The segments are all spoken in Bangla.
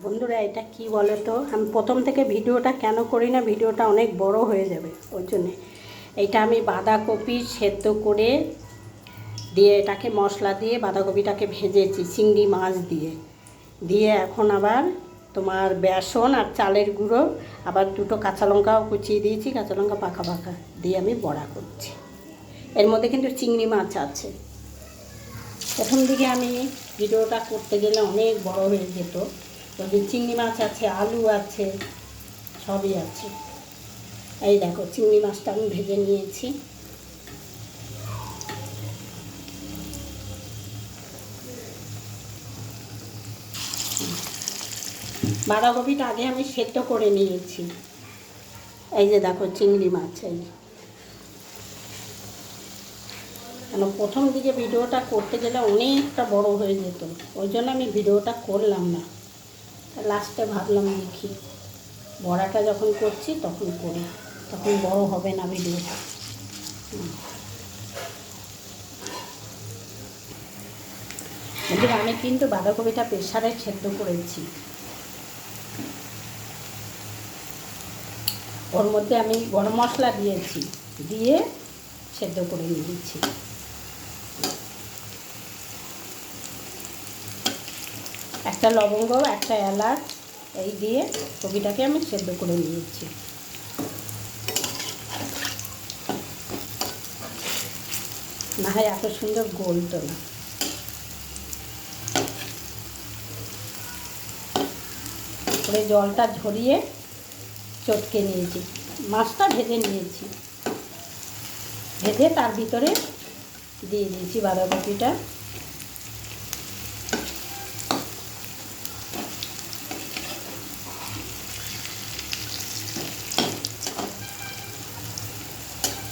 বন্ধুরা এটা কি বলো তো, আমি প্রথম থেকে ভিডিওটা কেন করি না, ভিডিওটা অনেক বড় হয়ে যাবে ওই জন্যে। এইটা আমি বাঁধাকপি সেদ্ধ করে দিয়ে এটাকে মশলা দিয়ে বাঁধাকপিটাকে ভেজেছি চিংড়ি মাছ দিয়ে দিয়ে এখন আবার তোমার বেসন আর চালের গুঁড়ো, আবার দুটো কাঁচা লঙ্কাও কুচিয়ে দিয়েছি, কাঁচা লঙ্কা পাকা পাকা দিয়ে আমি বড়া করছি। এর মধ্যে কিন্তু চিংড়ি মাছ আছে। প্রথম দিকে আমি ভিডিওটা করতে গেলে অনেক বড় হয়ে যেত, যদি চিংড়ি মাছ আছে, আলু আছে, সবই আছে। এই দেখো চিংড়ি মাছটা আমি ভেজে নিয়েছি। বাঁধাকপিটা আগে আমি সেদ্ধ করে নিয়েছি। এই যে দেখো চিংড়ি মাছ, এই কেন প্রথম দিকে ভিডিওটা করতে গেলে অনেকটা বড় হয়ে যেত, ওই জন্য আমি ভিডিওটা করলাম না। লাস্টে ভাবলাম দেখি বড়াটা যখন করছি তখন করি, তখন বড় হবে না ভিডিওটা। আমি কিন্তু বাঁধাকপিটা প্রেসারে সেদ্ধ করেছি, ওর মধ্যে আমি গরম মশলা দিয়েছি, দিয়ে সেদ্ধ করে নিয়েছি। একটা লবঙ্গ, একটা এলাচ এই দিয়ে কপিটাকে আমি সেদ্ধ করে নিয়েছি। না হয় এত সুন্দর গলতো না। করে জলটা ঝরিয়ে চটকে নিয়েছি, মাছটা ভেজে নিয়েছি, ভেজে তার ভিতরে দিয়ে দিয়েছি বাঁধাকপিটা।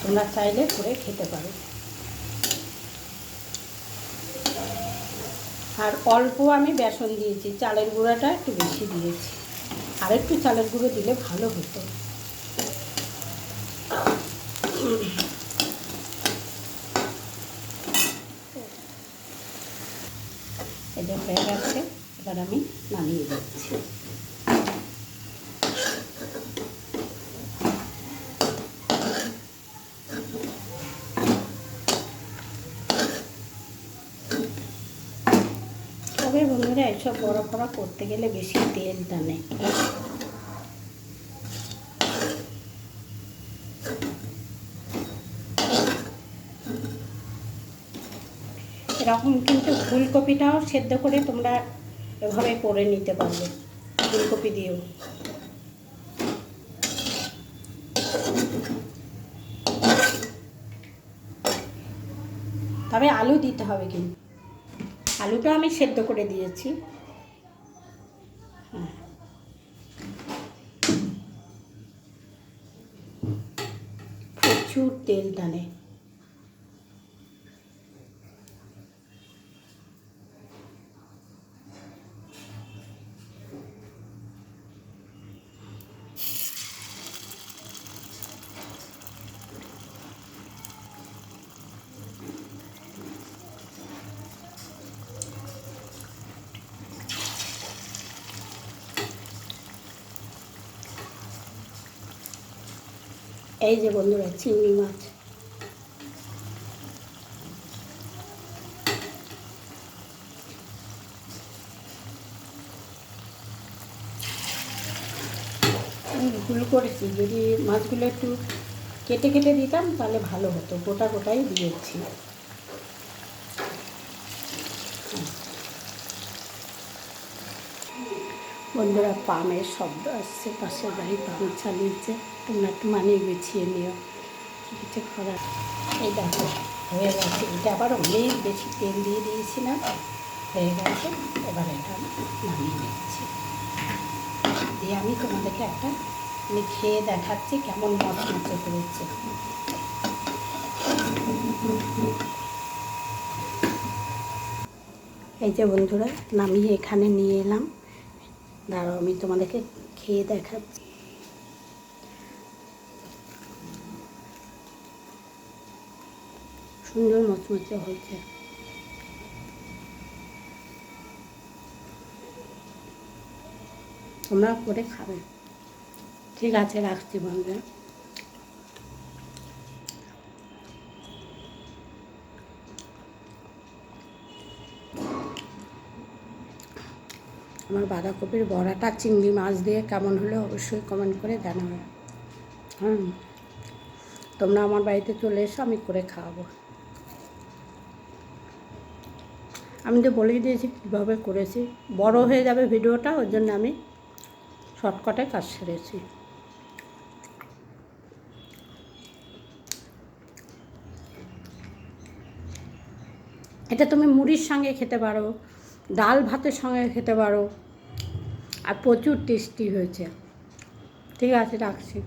তোমরা চাইলে করে খেতে পারো। আর অল্প আমি বেসন দিয়েছি, চালের গুঁড়াটা একটু বেশি দিয়েছি, আর একটু চালের গুঁড়ো দিলে ভালো হতো। এটা হয়ে গেছে, এবার আমি নামিয়ে দিচ্ছি। তবে বন্ধুরা এসব বড়া ফড়া করতে গেলে বেশি তেল টানে। এরকম কিন্তু ফুলকপিটাও সেদ্ধ করে তোমরা এভাবে করে নিতে পারবে, ফুলকপি দিয়েও। তবে আলু দিতে হবে, কিন্তু আলুটা আমি সেদ্ধ করে দিয়েছি। হ্যাঁ, প্রচুর তেল টানে। এই যে বন্ধুরা চিংড়ি মাছ, আমি ভুল করেছি, যদি মাছগুলো একটু কেটে কেটে দিতাম তাহলে ভালো হতো, গোটা গোটাই দিয়েছি। বন্ধুরা পামের শব্দ আসছে, পাশের বাড়ি পাম চালিয়েছে, তোমরা একটু মানিয়ে গুছিয়ে নিও, কিছু করার। এই দেখো হয়ে গেছে, এটা আবার অনেক বেশি তেল দিয়ে দিয়েছি না, হয়ে গেছে। এবার এটা নামিয়ে নিচ্ছি, দিয়ে আমি তোমাদেরকে একটা আমি খেয়ে দেখাচ্ছি কেমন মচমচে করেছে। এই যে বন্ধুরা নামিয়ে এখানে নিয়ে এলাম, দাঁড়াও আমি তোমাদেরকে খেয়ে দেখাচ্ছি। সুন্দর মচমচে হয়েছে। তোমরা করে খাবে। ঠিক আছে, রাখছি বন্ধুরা। আমার বাঁধাকপির বড়াটা চিংড়ি মাছ দিয়ে কেমন হলো অবশ্যই কমেন্ট করে জানাবে। তোমরা আমার বাড়িতে চলে এসো, আমি করে খাওয়াবো। আমি তো বলেই দিয়েছি কীভাবে করেছি। বড় হয়ে যাবে ভিডিওটা, ওই জন্য আমি শর্টকাটে কাজ সেরেছি। এটা তুমি মুড়ির সঙ্গে খেতে পারো, ডাল ভাতের সঙ্গে খেতে পারো, আর প্রচুর টেস্টি হয়েছে। ঠিক আছে, রাখছি।